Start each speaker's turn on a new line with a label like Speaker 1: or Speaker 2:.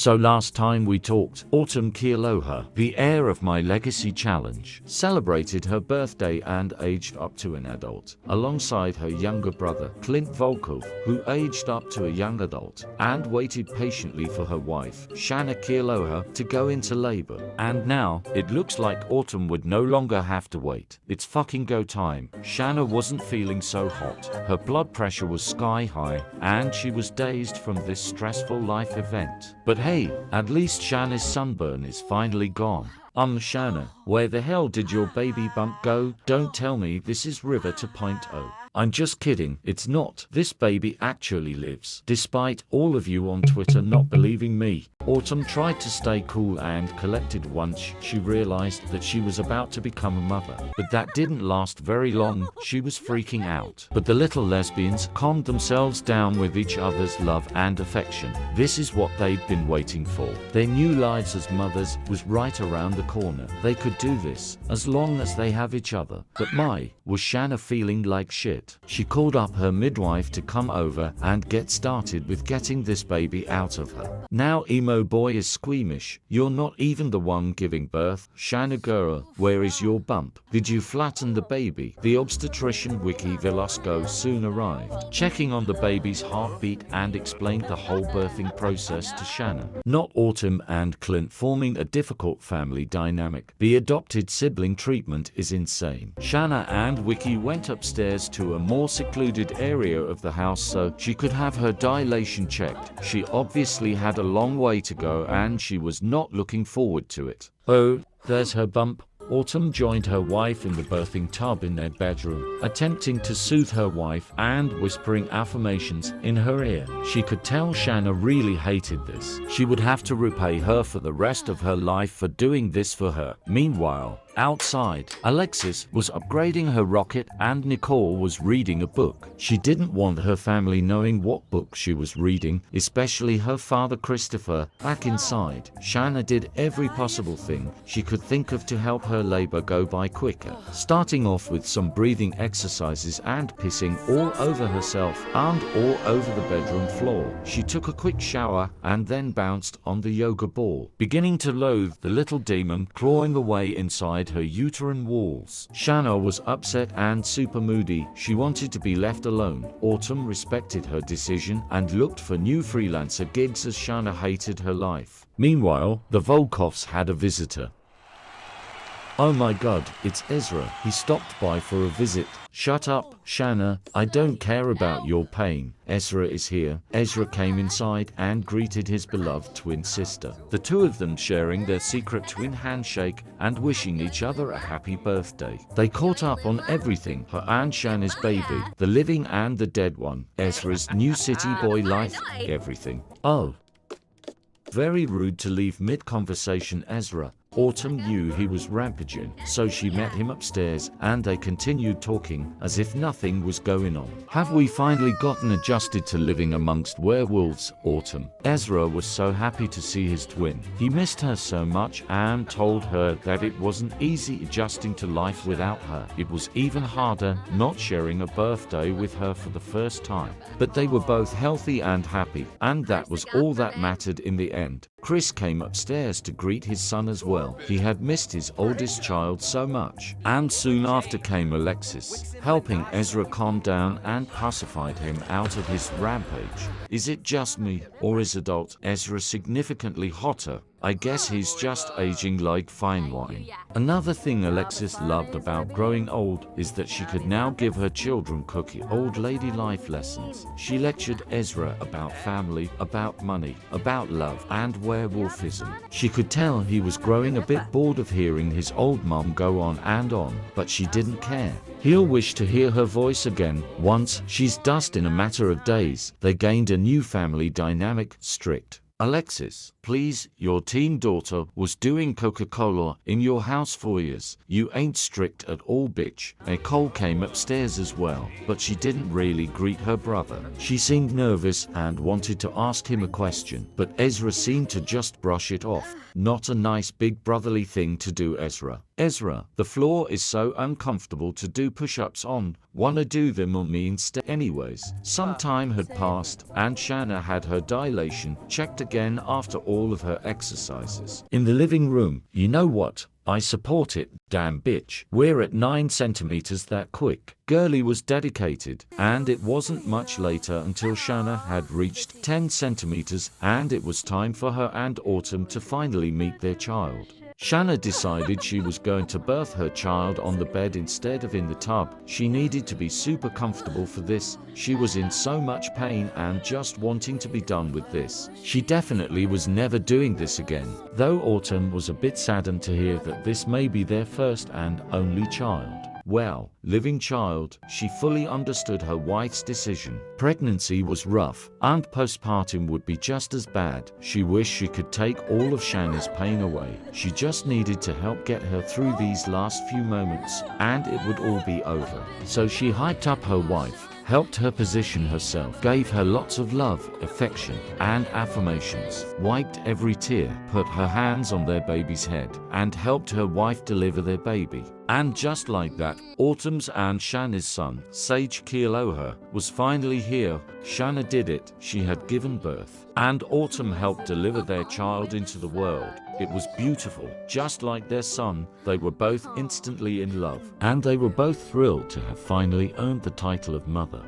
Speaker 1: So last time we talked, Autumn Kealoha, the heir of my legacy challenge, celebrated her birthday and aged up to an adult, alongside her younger brother, Clint Volkov, who aged up to a young adult, and waited patiently for her wife, Shanna Kealoha, to go into labor. And now, it looks like Autumn would no longer have to wait. It's fucking go time. Shanna wasn't feeling so hot. Her blood pressure was sky high, and she was dazed from this stressful life event. But hey, at least Shanna's sunburn is finally gone. Shanna, where the hell did your baby bump go? Don't tell me this is River 2.0. I'm just kidding, it's not. This baby actually lives. Despite all of you on Twitter not believing me, Autumn tried to stay cool and collected once she realized that she was about to become a mother. But that didn't last very long, she was freaking out. But the little lesbians calmed themselves down with each other's love and affection. This is what they'd been waiting for. Their new lives as mothers was right around the corner. They could do this, as long as they have each other. But was Shanna feeling like shit? She called up her midwife to come over and get started with getting this baby out of her. Now emo boy is squeamish. You're not even the one giving birth. Shanna girl, where is your bump? Did you flatten the baby? The obstetrician Wiki Velasco soon arrived, checking on the baby's heartbeat and explained the whole birthing process to Shanna. Not Autumn and Clint forming a difficult family dynamic. The adopted sibling treatment is insane. Shanna and Wiki went upstairs to a more secluded area of the house so she could have her dilation checked. She obviously had a long way to go and she was not looking forward to it. Oh, there's her bump. Autumn joined her wife in the birthing tub in their bedroom, attempting to soothe her wife and whispering affirmations in her ear. She could tell Shanna really hated this. She would have to repay her for the rest of her life for doing this for her. Meanwhile, outside, Alexis was upgrading her rocket and Nicole was reading a book. She didn't want her family knowing what book she was reading, especially her father Christopher. Back inside, Shanna did every possible thing she could think of to help her labor go by quicker, starting off with some breathing exercises and pissing all over herself and all over the bedroom floor. She took a quick shower and then bounced on the yoga ball, beginning to loathe the little demon clawing away inside her uterine walls. Shanna was upset and super moody. She wanted to be left alone. Autumn respected her decision and looked for new freelancer gigs as Shanna hated her life. Meanwhile, the Volkovs had a visitor. Oh my god, it's Ezra. He stopped by for a visit. Shut up, Shanna. I don't care about your pain. Ezra is here. Ezra came inside and greeted his beloved twin sister. The two of them sharing their secret twin handshake and wishing each other a happy birthday. They caught up on everything. Her and Shanna's baby, the living and the dead one, Ezra's new city boy life, everything. Oh. Very rude to leave mid-conversation, Ezra. Autumn knew he was rampaging, so she met him upstairs and they continued talking as if nothing was going on. Have we finally gotten adjusted to living amongst werewolves, Autumn? Ezra was so happy to see his twin. He missed her so much and told her that it wasn't easy adjusting to life without her. It was even harder not sharing a birthday with her for the first time. But they were both healthy and happy, and that was all that mattered in the end. Chris came upstairs to greet his son as well. He had missed his oldest child so much. And soon after came Alexis, helping Ezra calm down and pacified him out of his rampage. Is it just me, or is adult Ezra significantly hotter? I guess he's just aging like fine wine. Another thing Alexis loved about growing old is that she could now give her children cookie old lady life lessons. She lectured Ezra about family, about money, about love, and werewolfism. She could tell he was growing a bit bored of hearing his old mom go on, but she didn't care. He'll wish to hear her voice again. Once she's dust in a matter of days. They gained a new family dynamic, strict. Alexis, please, your teen daughter was doing Coca-Cola in your house for years. You ain't strict at all, bitch. Nicole came upstairs as well, but she didn't really greet her brother. She seemed nervous and wanted to ask him a question, but Ezra seemed to just brush it off. Not a nice big brotherly thing to do, Ezra. Ezra, the floor is so uncomfortable to do push-ups on. Wanna do them on me instead? Anyways, some time had passed, and Shanna had her dilation checked again after all of her exercises. In the living room, you know what? I support it, damn bitch. We're at 9 centimeters that quick. Girlie was dedicated, and it wasn't much later until Shanna had reached 10 centimeters, and it was time for her and Autumn to finally meet their child. Shanna decided she was going to birth her child on the bed instead of in the tub. She needed to be super comfortable for this. She was in so much pain and just wanting to be done with this. She definitely was never doing this again. Though Autumn was a bit saddened to hear that this may be their first and only child. Well, living child, she fully understood her wife's decision. Pregnancy was rough, and postpartum would be just as bad. She wished she could take all of Shanna's pain away. She just needed to help get her through these last few moments, and it would all be over. So she hyped up her wife, helped her position herself, gave her lots of love, affection, and affirmations, wiped every tear, put her hands on their baby's head, and helped her wife deliver their baby. And just like that, Autumn's and Shanna's son, Sage Kealoha, was finally here. Shanna did it. She had given birth, and Autumn helped deliver their child into the world. It was beautiful. Just like their son, they were both instantly in love, and they were both thrilled to have finally earned the title of mother.